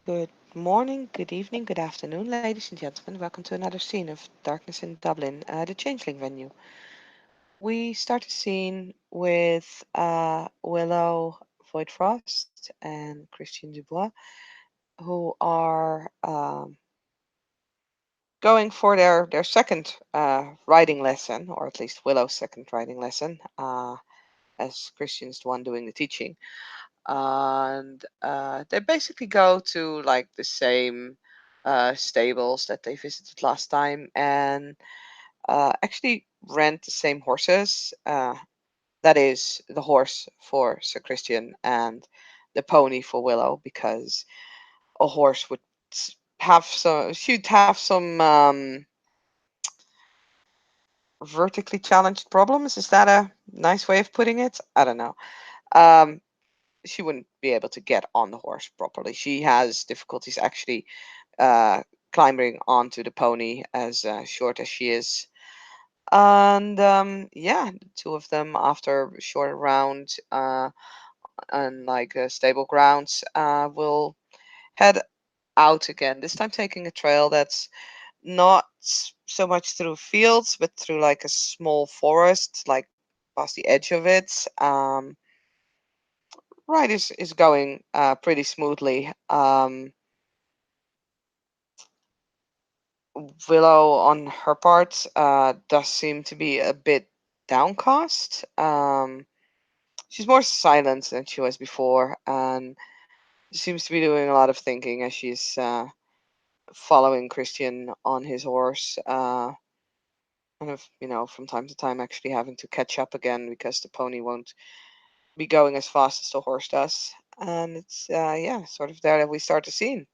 Good morning, good evening, good afternoon, ladies and gentlemen. Welcome to another scene of Darkness in Dublin, the Changeling venue. We start the scene with Willow Voidfrost and Christian Dubois, who are going for their second riding lesson, or at least Willow's second riding lesson, as Christian's the one doing the teaching. And they basically go to like the same stables that they visited last time and actually rent the same horses. That is the horse for Sir Christian and the pony for Willow, because a horse would should have some vertically challenged problems. Is that a nice way of putting it? I don't know. Um, she wouldn't be able to get on the horse properly. She has difficulties actually uh, climbing onto the pony, as short as she is. And yeah, the two of them, after a short round and like stable grounds, will head out again. This time taking a trail that's not so much through fields, but through like a small forest, like past the edge of it. Ride is going pretty smoothly. Willow, on her part, does seem to be a bit downcast. She's more silent than she was before, and seems to be doing a lot of thinking as she's following Christian on his horse. Kind of, from time to time, actually having to catch up again because the pony won't be going as fast as the horse does. And it's yeah, sort of there that we start the scene.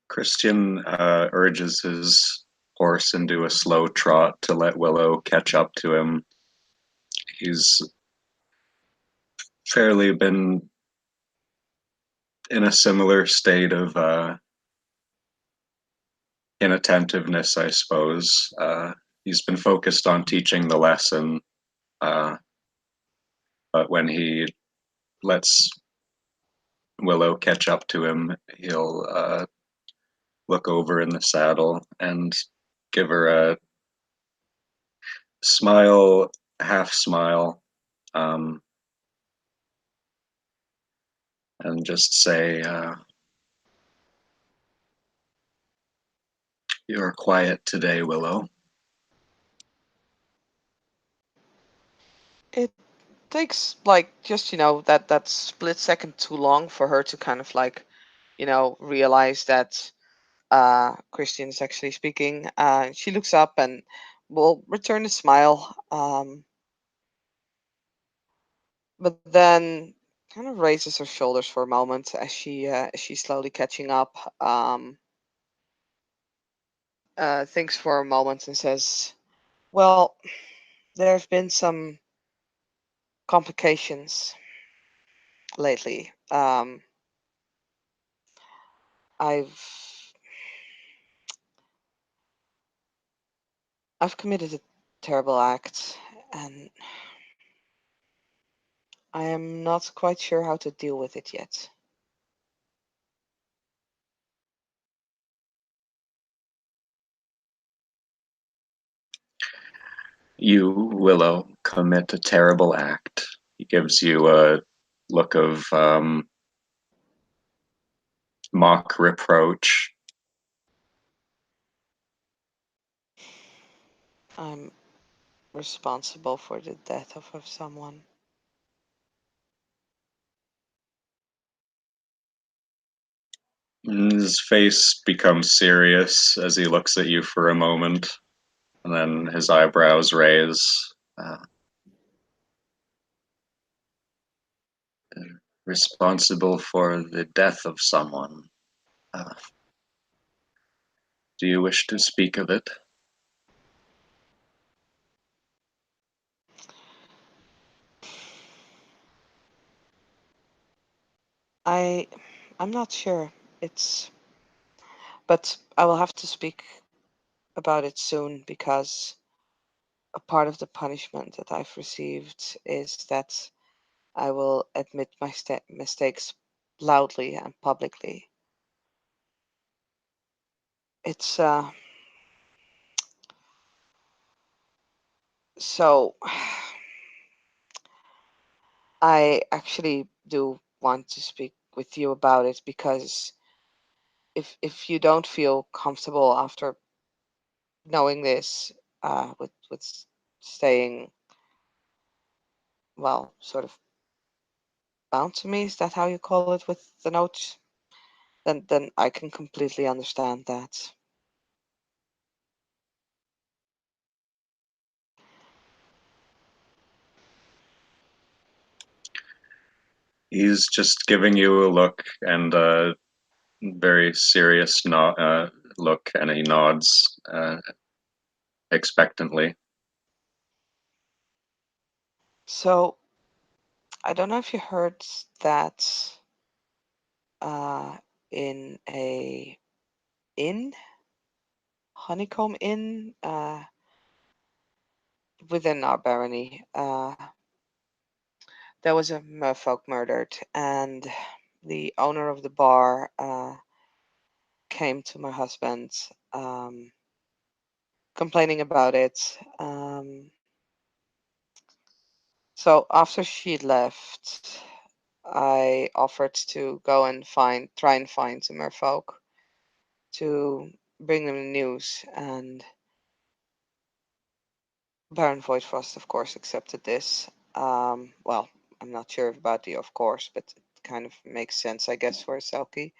Christian urges his horse into a slow trot to let Willow catch up to him. He's fairly been in a similar state of inattentiveness, I suppose. He's been focused on teaching the lesson, uh, but when he lets Willow catch up to him, he'll look over in the saddle and give her a smile, half smile, um, and just say, "You're quiet today, Willow." It takes like just that split second too long for her to kind of like realize that Christian is actually speaking. She looks up and will return a smile, but then kind of raises her shoulders for a moment as she's slowly catching up. Thinks for a moment and says, "Well, there's been some complications lately. I've I've committed a terrible act, and I am not quite sure how to deal with it yet." You, Willow, commit a terrible act. He gives you a look of mock reproach. I'm responsible for the death of someone. His face becomes serious as he looks at you for a moment, and then his eyebrows raise. Responsible for the death of someone. Uh, do you wish to speak of it? I I'm not sure. It's but I will have to speak about it soon, because a part of the punishment that I've received is that I will admit my mistakes loudly and publicly. It's so I actually do want to speak with you about it because if you don't feel comfortable after knowing this, with staying, well, sort of bound to me, is that how you call it with the notes? Then I can completely understand that. He's just giving you a look and a very serious look, and he nods expectantly. So I don't know if you heard that uh, in a inn, honeycomb inn, within our barony, there was a merfolk murdered, and the owner of the bar came to my husband, complaining about it. So after she left, I offered to go and try and find some merfolk to bring them the news, and Baron Voidfrost, of course, accepted this. Well, I'm not sure about the of course, but it kind of makes sense, I guess, for a Selkie.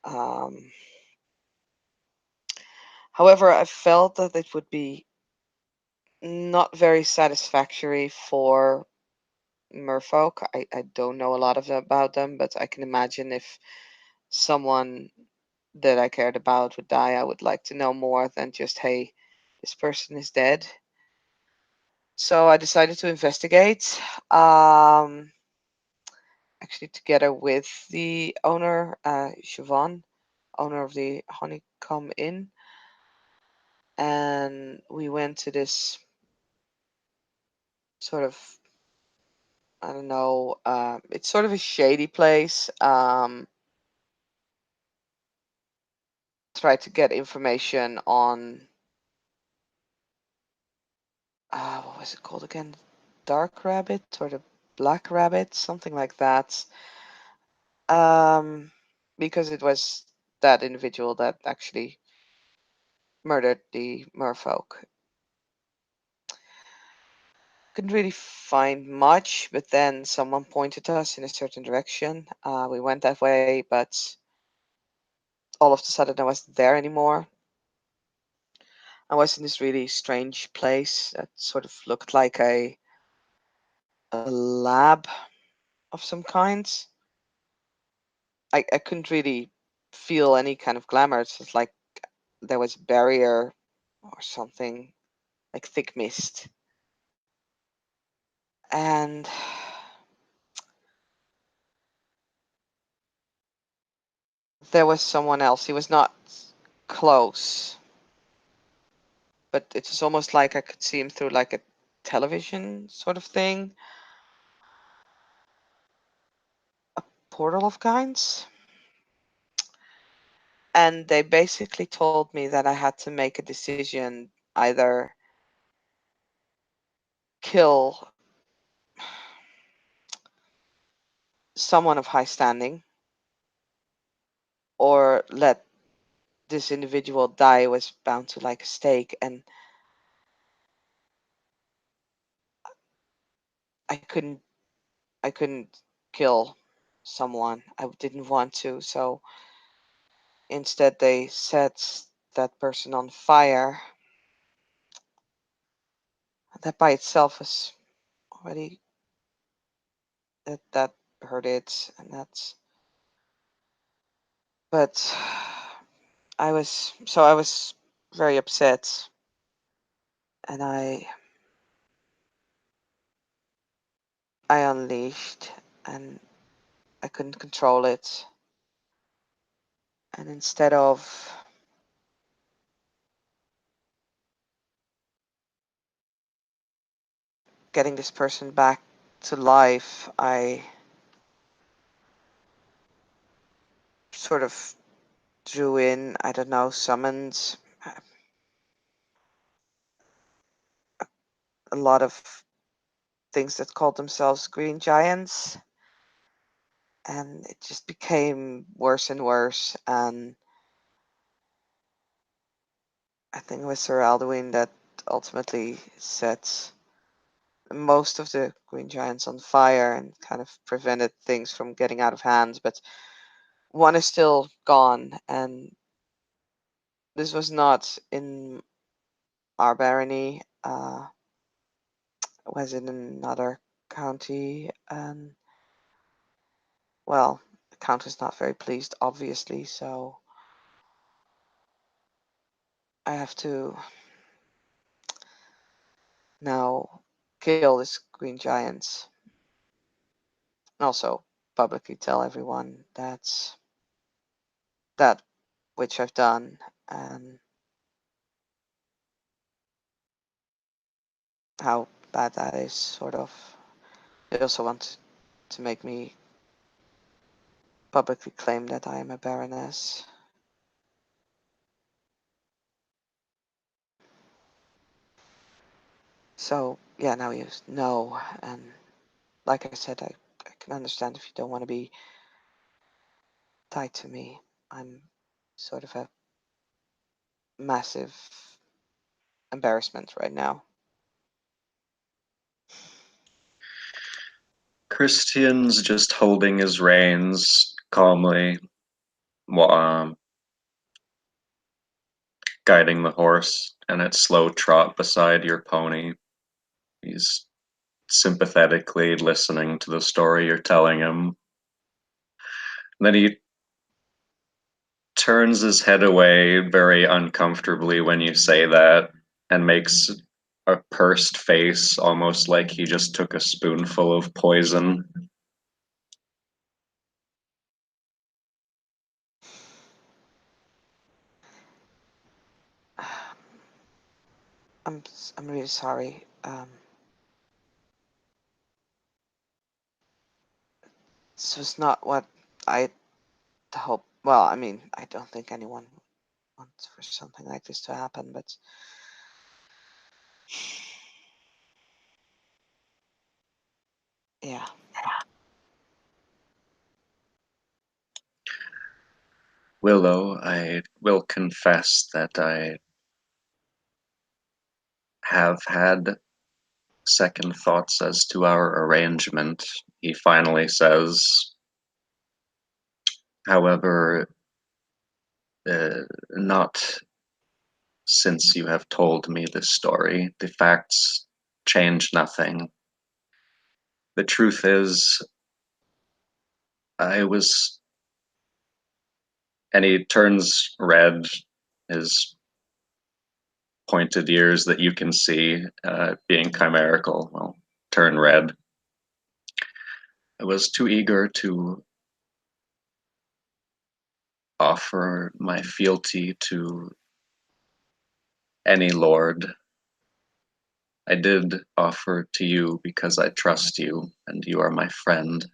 Um, However, I felt that it would be not very satisfactory for merfolk. I don't know a lot about them, but I can imagine if someone that I cared about would die, I would like to know more than just, hey, this person is dead. So I decided to investigate, actually together with the owner, Siobhan, owner of the Honeycomb Inn, and we went to this sort of, I don't know, it's sort of a shady place. Tried to get information on, what was it called again? Dark Rabbit or the Black Rabbit, something like that. Um, because it was that individual that actually murdered the merfolk. Couldn't really find much, but then someone pointed us in a certain direction. We went that way, but all of a sudden I wasn't there anymore. I was in this really strange place that sort of looked like a lab of some kind. I couldn't really feel any kind of glamour. It's just like there was a barrier or something, like thick mist. And there was someone else. He was not close, but it was almost like I could see him through like a television sort of thing, portal of kinds. And they basically told me that I had to make a decision, either kill someone of high standing or let this individual die was bound to like a stake. And I couldn't I couldn't kill someone. I didn't want to, so instead they set that person on fire. That by itself was already, that hurt it, and that's, but I was very upset, and I unleashed, and I couldn't control it. And instead of getting this person back to life, I sort of drew in, I don't know, summoned a lot of things that called themselves green giants, and it just became worse and worse. And I think it was Sir Alduin that ultimately set most of the green giants on fire and kind of prevented things from getting out of hand. But one is still gone, and this was not in our barony. Was in another county, and well, the count was not very pleased, obviously. So I have to now kill this green giant, and also publicly tell everyone that which I've done, and how bad that is. Sort of. They also want to make me publicly claim that I am a baroness. So yeah, now you know, and like I said, I can understand if you don't want to be tied to me. I'm sort of a massive embarrassment right now. Christian's just holding his reins calmly, um, guiding the horse in its slow trot beside your pony. He's sympathetically listening to the story you're telling him. And then he turns his head away very uncomfortably when you say that and makes a pursed face, almost like he just took a spoonful of poison. I'm I'm really sorry. This was not what I hoped. Well, I mean, I don't think anyone wants for something like this to happen, but yeah. Willow, I will confess that I have had second thoughts as to our arrangement, he finally says. However, not since you have told me this story. The facts change nothing. The truth is, I was. And he turns red, his pointed ears that you can see being chimerical will turn red. I was too eager to offer my fealty to any lord. I did offer to you because I trust you and you are my friend.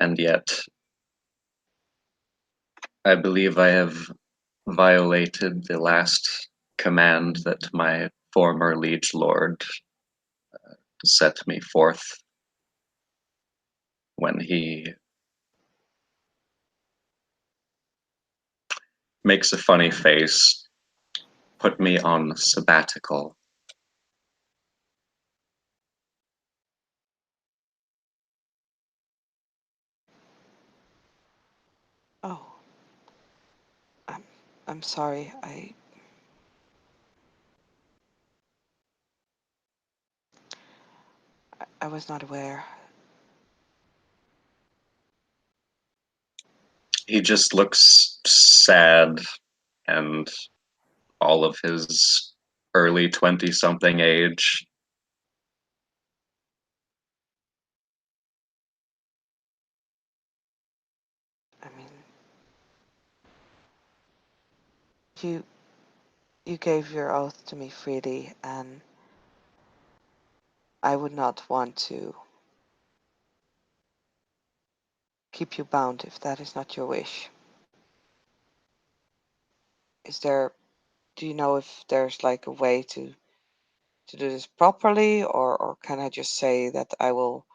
And yet, I believe I have violated the last command that my former liege lord set me forth when he makes a funny face, put me on sabbatical. Oh, I'm I'm sorry. I was not aware. He just looks sad and all of his early 20 something age. I mean, you you gave your oath to me freely, and I would not want to keep you bound if that is not your wish. Is there, do you know if there's like a way to do this properly, or can I just say that I will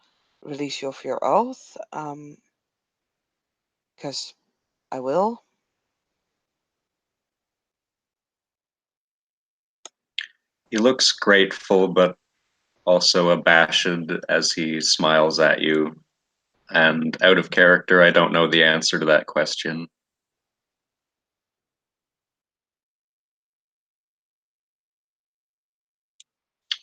release you of your oath? Because I will. He looks grateful, but also abashed as he smiles at you. And out of character, I don't know the answer to that question.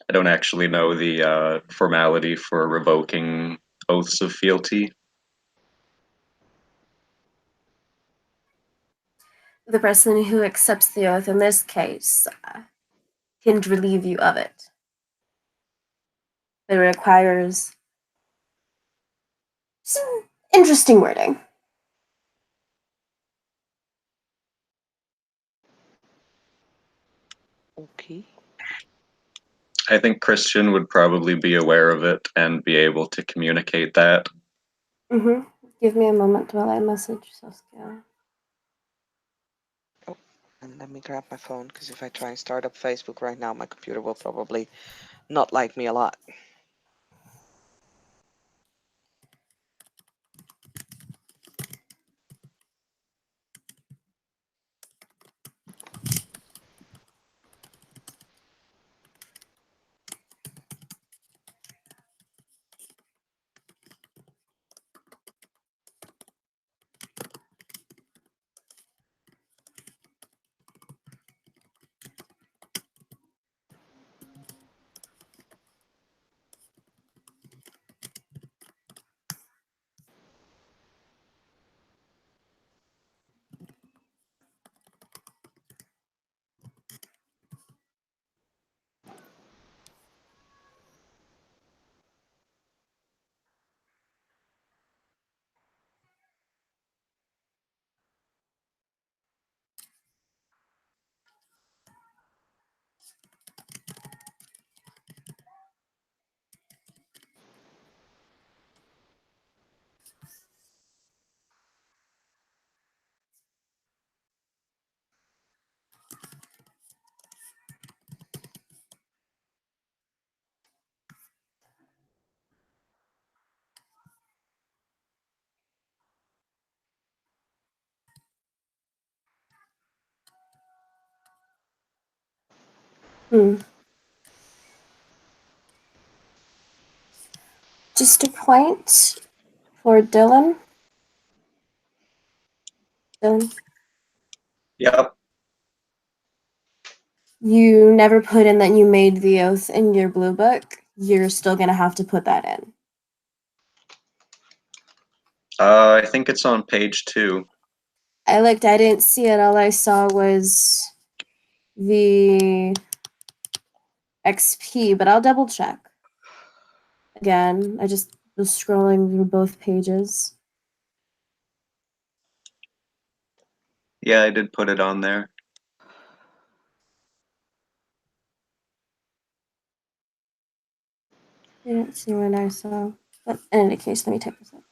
I don't actually know the formality for revoking oaths of fealty. The person who accepts the oath in this case can relieve you of it. It requires some interesting wording. Okay. I think Christian would probably be aware of it and be able to communicate that. Mm-hmm. Give me a moment while I message Saskia. Oh, and let me grab my phone, because if I try and start up Facebook right now, my computer will probably not like me a lot. Just a point for Dylan. Dylan, Yep. you never put in that you made the oath in your blue book. You're still gonna have to put that in. I think it's on page 2. I looked, I didn't see it. All I saw was the XP, but I'll double check. Again, I just was scrolling through both pages. Yeah, I did put it on there. Didn't see what I saw. But in any case, let me type this up.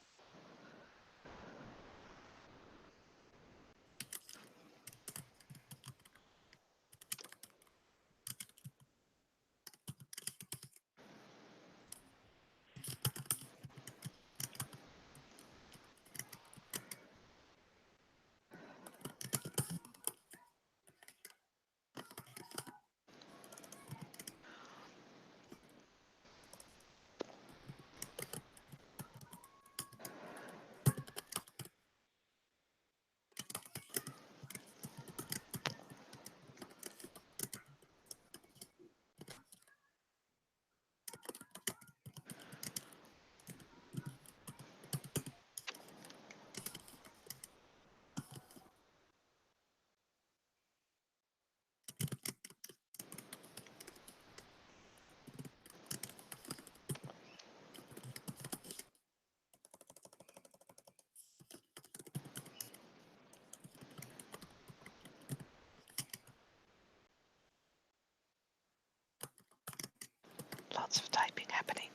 Lots of typing happening.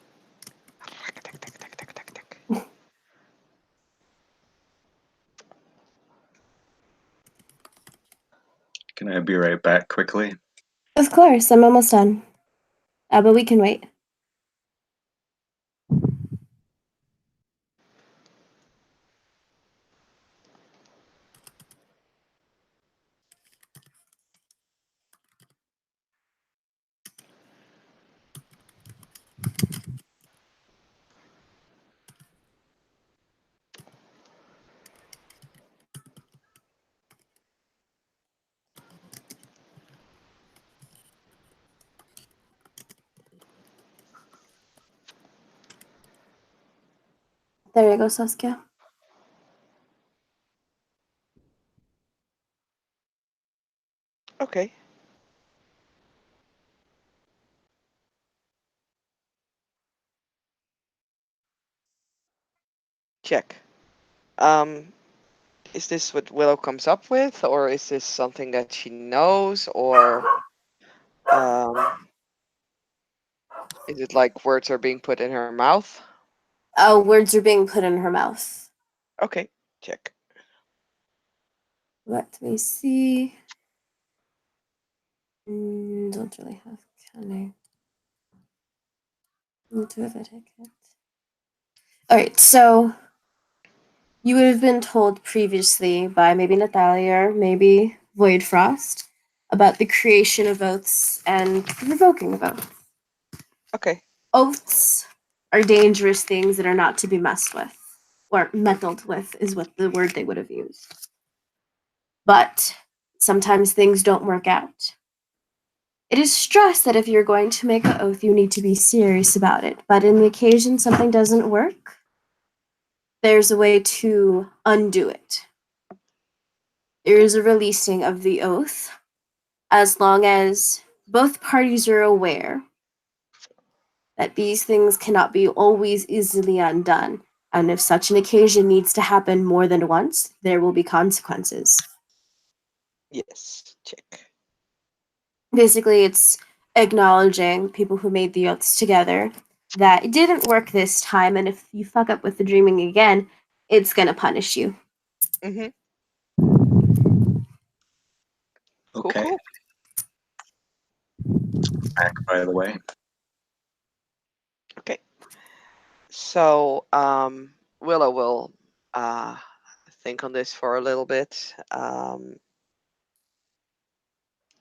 Can I be right back quickly? Of course, I'm almost done. But we can wait. There you go, Saskia. Okay. Check. Is this what Willow comes up with, or is this something that she knows, or is it like words are being put in her mouth? Oh, words are being put in her mouth. Okay, check. Let me see. Don't really have can I? Do have etiquette. Alright, so you would have been told previously by maybe Natalia or maybe Void Frost about the creation of oaths and the revoking of oaths. Okay. Oaths are dangerous things that are not to be messed with, or meddled with, is what the word they would have used. But sometimes things don't work out. It is stressed that if you're going to make an oath, you need to be serious about it. But in the occasion something doesn't work, there's a way to undo it. There is a releasing of the oath as long as both parties are aware that these things cannot be always easily undone. And if such an occasion needs to happen more than once, there will be consequences. Yes, check. Basically, it's acknowledging people who made the oaths together that it didn't work this time, and if you fuck up with the dreaming again, it's gonna punish you. Mm-hmm. Cool, Okay. cool. Back, by the way. Okay. So, Willow will think on this for a little bit,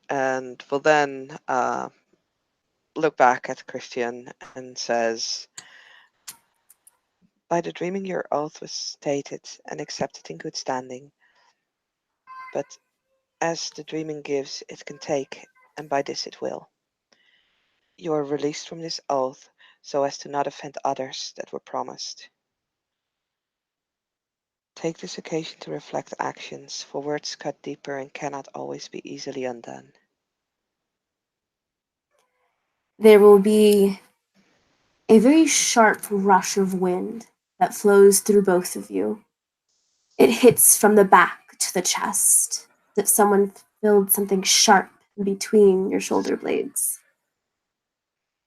and will then look back at Christian and says, "By the dreaming, your oath was stated and accepted in good standing. But as the dreaming gives, it can take, and by this it will. You are released from this oath so as to not offend others that were promised. Take this occasion to reflect actions, for words cut deeper and cannot always be easily undone." There will be a very sharp rush of wind that flows through both of you. It hits from the back to the chest, as if someone filled something sharp in between your shoulder blades.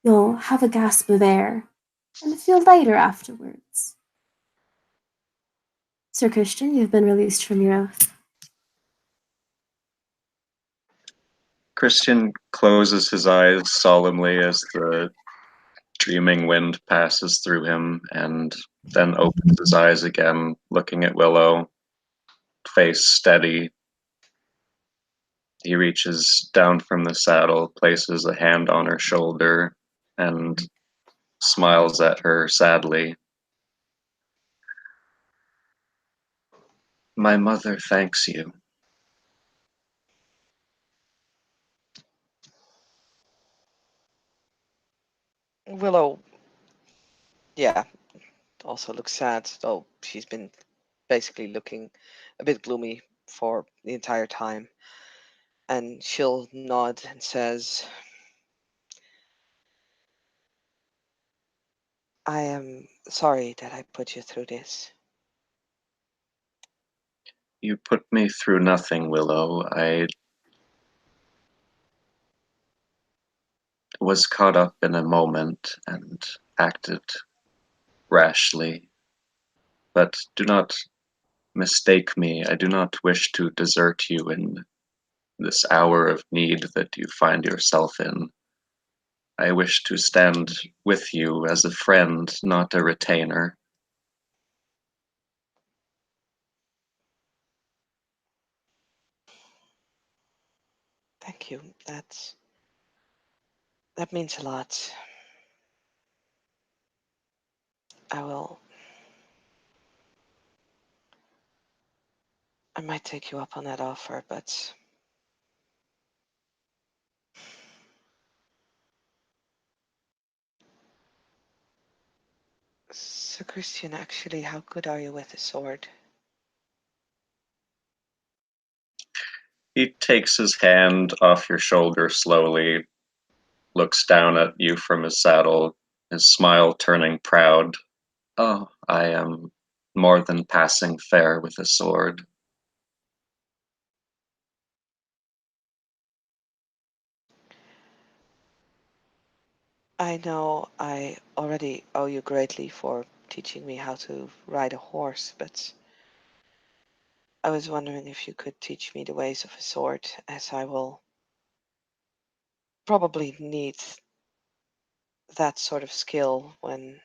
You'll have a gasp of air and feel lighter afterwards. Sir Christian, you've been released from your oath. Christian closes his eyes solemnly as the dreaming wind passes through him and then opens his eyes again, looking at Willow, face steady. He reaches down from the saddle, places a hand on her shoulder, and smiles at her sadly. My mother thanks you. Willow, yeah, also looks sad, though she's been basically looking a bit gloomy for the entire time. And she'll nod and says, "I am sorry that I put you through this." You put me through nothing, Willow. was caught up in a moment and acted rashly. But do not mistake me. I do not wish to desert you in this hour of need that you find yourself in. I wish to stand with you as a friend, not a retainer. Thank you. That means a lot. I will. I might take you up on that offer, but so Christian, actually, how good are you with a sword? He takes his hand off your shoulder slowly, looks down at you from his saddle, his smile turning proud. Oh, I am more than passing fair with a sword. I know I already owe you greatly for teaching me how to ride a horse, but I was wondering if you could teach me the ways of a sword, as I will probably need that sort of skill when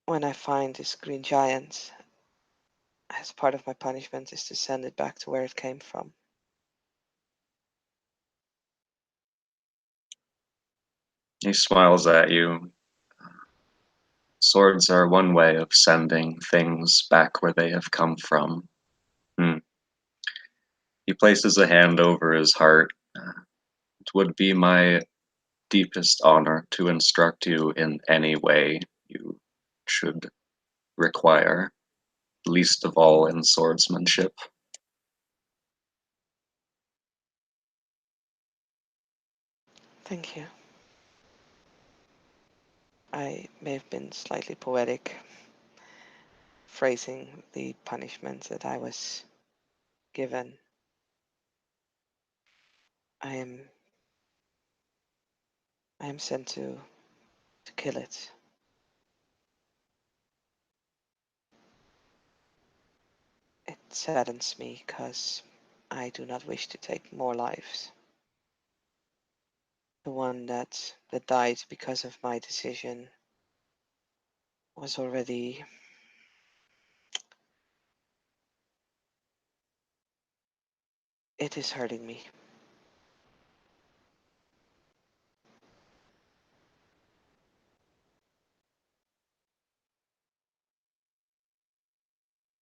I find this green giant. As part of my punishment is to send it back to where it came from. He smiles at you. Swords are one way of sending things back where they have come from. Hmm. He places a hand over his heart. It would be my deepest honor to instruct you in any way you should require, least of all in swordsmanship. Thank you. I may have been slightly poetic, phrasing the punishment that I was given. I am sent to kill it. It saddens me because I do not wish to take more lives. The one that died because of my decision was already. It is hurting me.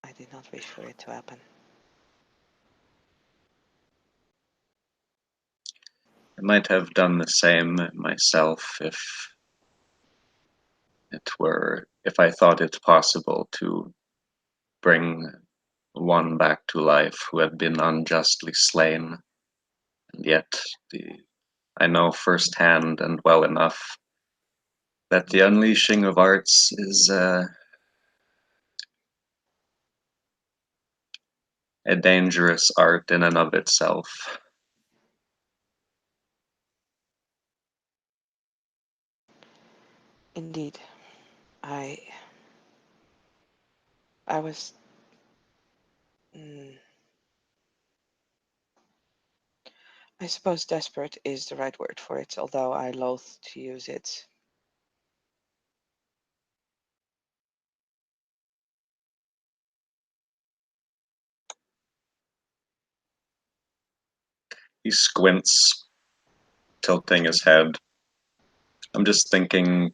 I did not wish for it to happen. I might have done the same myself if I thought it possible to bring one back to life who had been unjustly slain. And yet I know firsthand and well enough that the unleashing of arts is a dangerous art in and of itself. Indeed, I I was. Mm, I suppose desperate is the right word for it, although I loathe to use it. He squints, tilting his head. I'm just thinking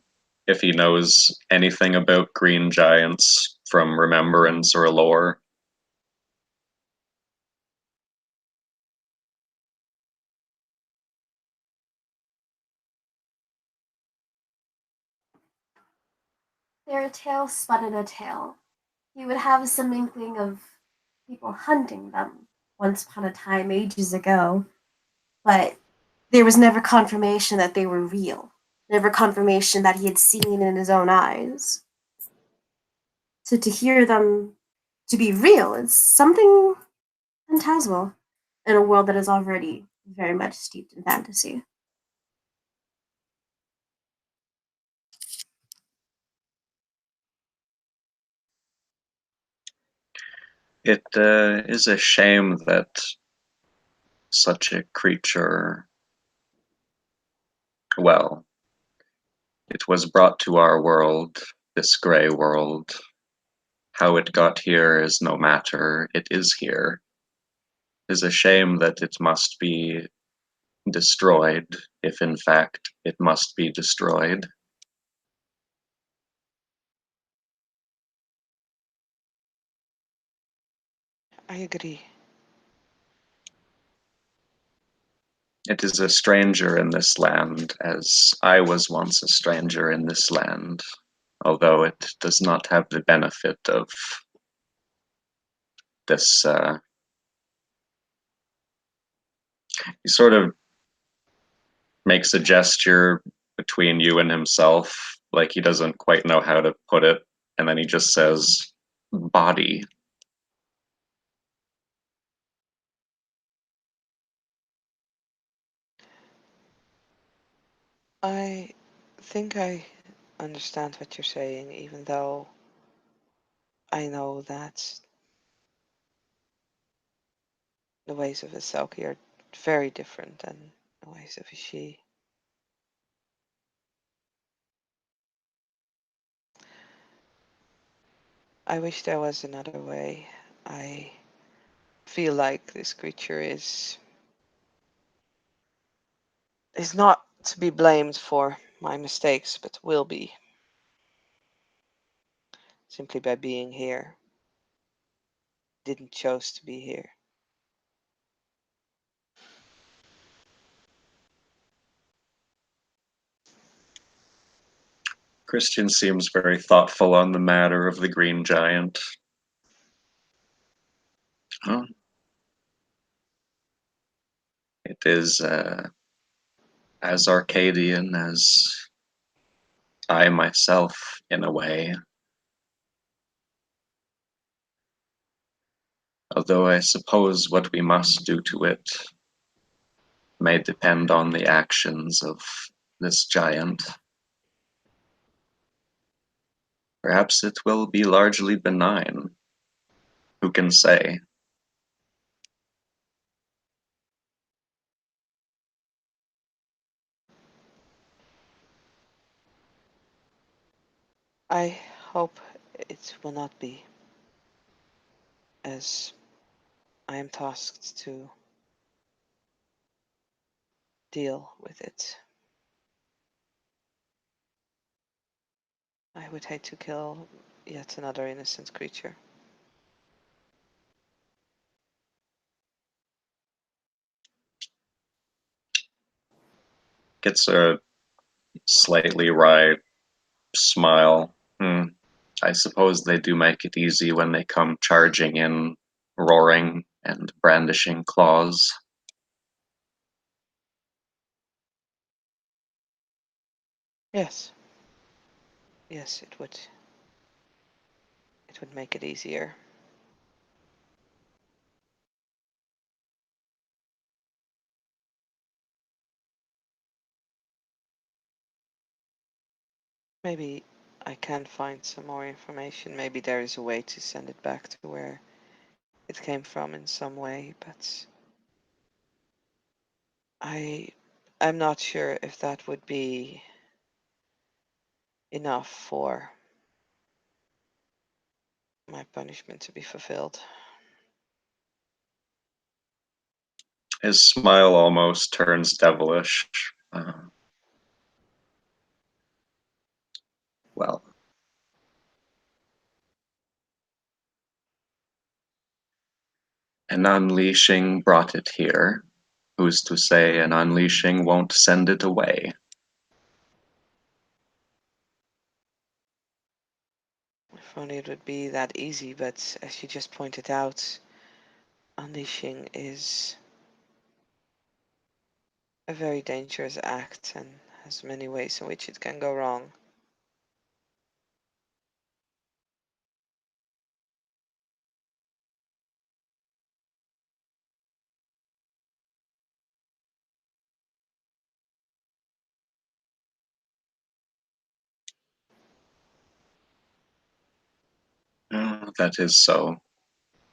if he knows anything about green giants from remembrance or lore. Their tail spun in a tail. He would have some inkling of people hunting them once upon a time, ages ago, but there was never confirmation that they were real, never confirmation that he had seen in his own eyes. So to hear them to be real is something phantasmal in a world that is already very much steeped in fantasy. It is a shame that such a creature, well, it was brought to our world, this gray world. How it got here is no matter. It is here. It is a shame that it must be destroyed, if in fact it must be destroyed. I agree. It is a stranger in this land, as I was once a stranger in this land, although it does not have the benefit of this. He sort of makes a gesture between you and himself, like he doesn't quite know how to put it, and then he just says, body. I think I understand what you're saying, even though I know that the ways of a Selkie are very different than the ways of a she. I wish there was another way. I feel like this creature is not to be blamed for my mistakes, but will be simply by being here. Didn't chose to be here. Christian seems very thoughtful on the matter of the green giant. Oh, it is as Arcadian as I myself, in a way. Although I suppose what we must do to it may depend on the actions of this giant. Perhaps it will be largely benign. Who can say? I hope it will not be, as I am tasked to deal with it. I would hate to kill yet another innocent creature. Gets a slightly wry smile. I suppose they do make it easy when they come charging in, roaring and brandishing claws. Yes. Yes, it would. It would make it easier. Maybe I can find some more information. Maybe there is a way to send it back to where it came from in some way, but I'm not sure if that would be enough for my punishment to be fulfilled. His smile almost turns devilish. Well, an unleashing brought it here. Who's to say an unleashing won't send it away? If only it would be that easy, but as you just pointed out, unleashing is a very dangerous act and has many ways in which it can go wrong. that is so.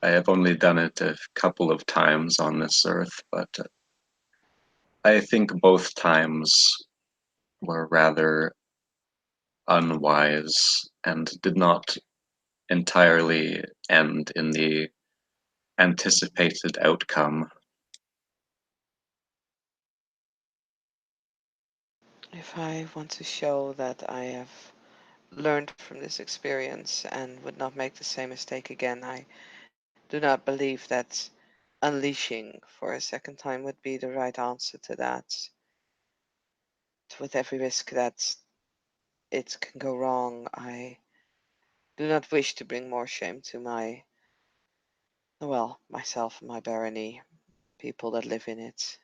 I have only done it a couple of times on this earth, but I think both times were rather unwise and did not entirely end in the anticipated outcome. If I want to show that I have learned from this experience and would not make the same mistake again, I do not believe that unleashing for a second time would be the right answer to that. With every risk that it can go wrong, I do not wish to bring more shame to myself and my barony, people that live in it.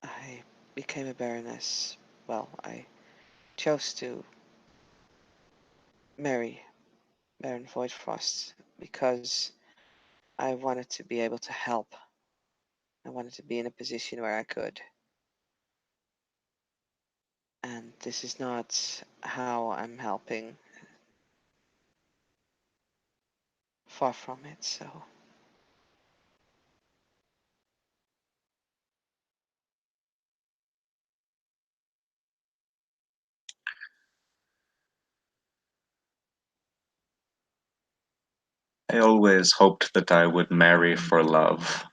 I became a baroness. Well, I chose to marry Baron Voidfrost because I wanted to be able to help. I wanted to be in a position where I could. And this is not how I'm helping. Far from it, so. I always hoped that I would marry for love.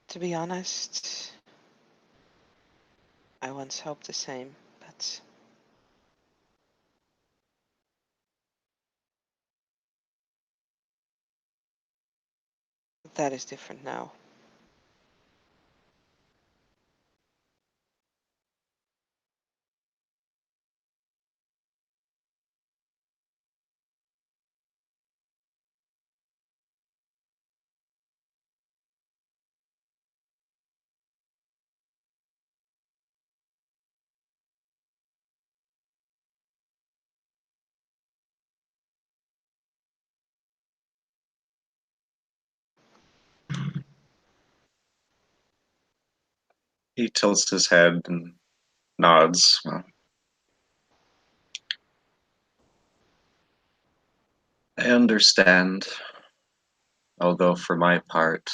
To be honest, I once hoped the same, but that is different now. He tilts his head and nods. Well, I understand, although for my part,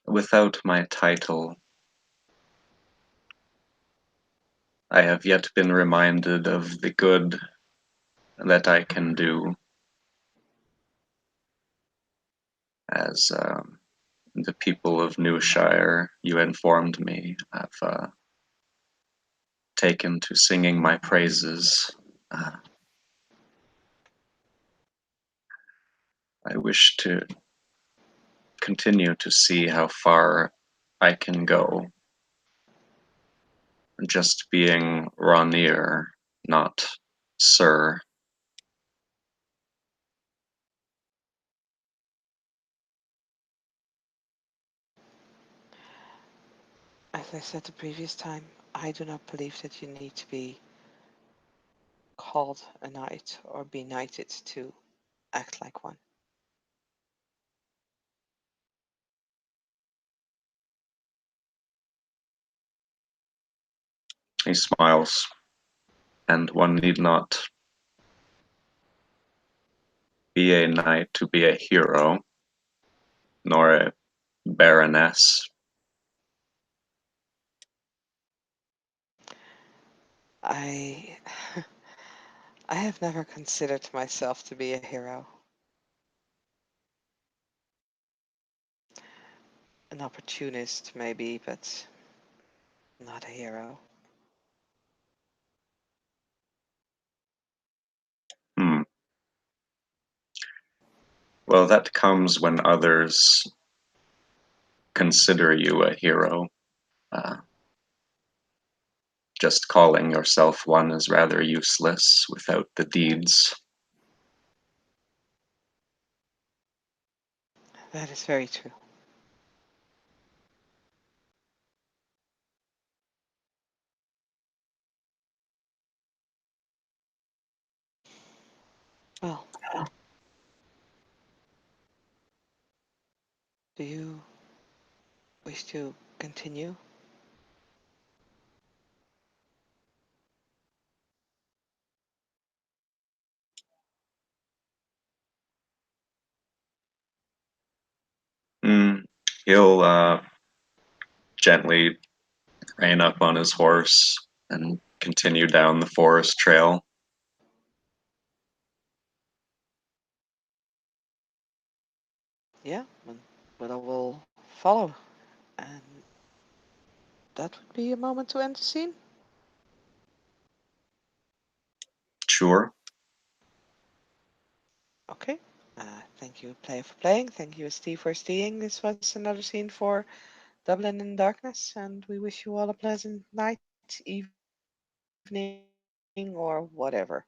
without my title, I have yet been reminded of the good that I can do as the people of Newshire, you informed me, have taken to singing my praises. Uh, I wish to continue to see how far I can go, just being Ronir, not Sir. As I said the previous time, I do not believe that you need to be called a knight or be knighted to act like one. He smiles, and one need not be a knight to be a hero, nor a baroness. I I have never considered myself to be a hero. An opportunist maybe, but not a hero. Hmm. Well, that comes when others consider you a hero. Uh, just calling yourself one is rather useless without the deeds. That is very true. Well, do you wish to continue? Mm, he'll gently rein up on his horse and continue down the forest trail. Yeah, and Willow will follow. And that would be a moment to end the scene. Sure. Okay. Thank you, player, for playing. Thank you, Steve, for steeing. This was another scene for Dublin in Darkness, and we wish you all a pleasant night, evening, or whatever.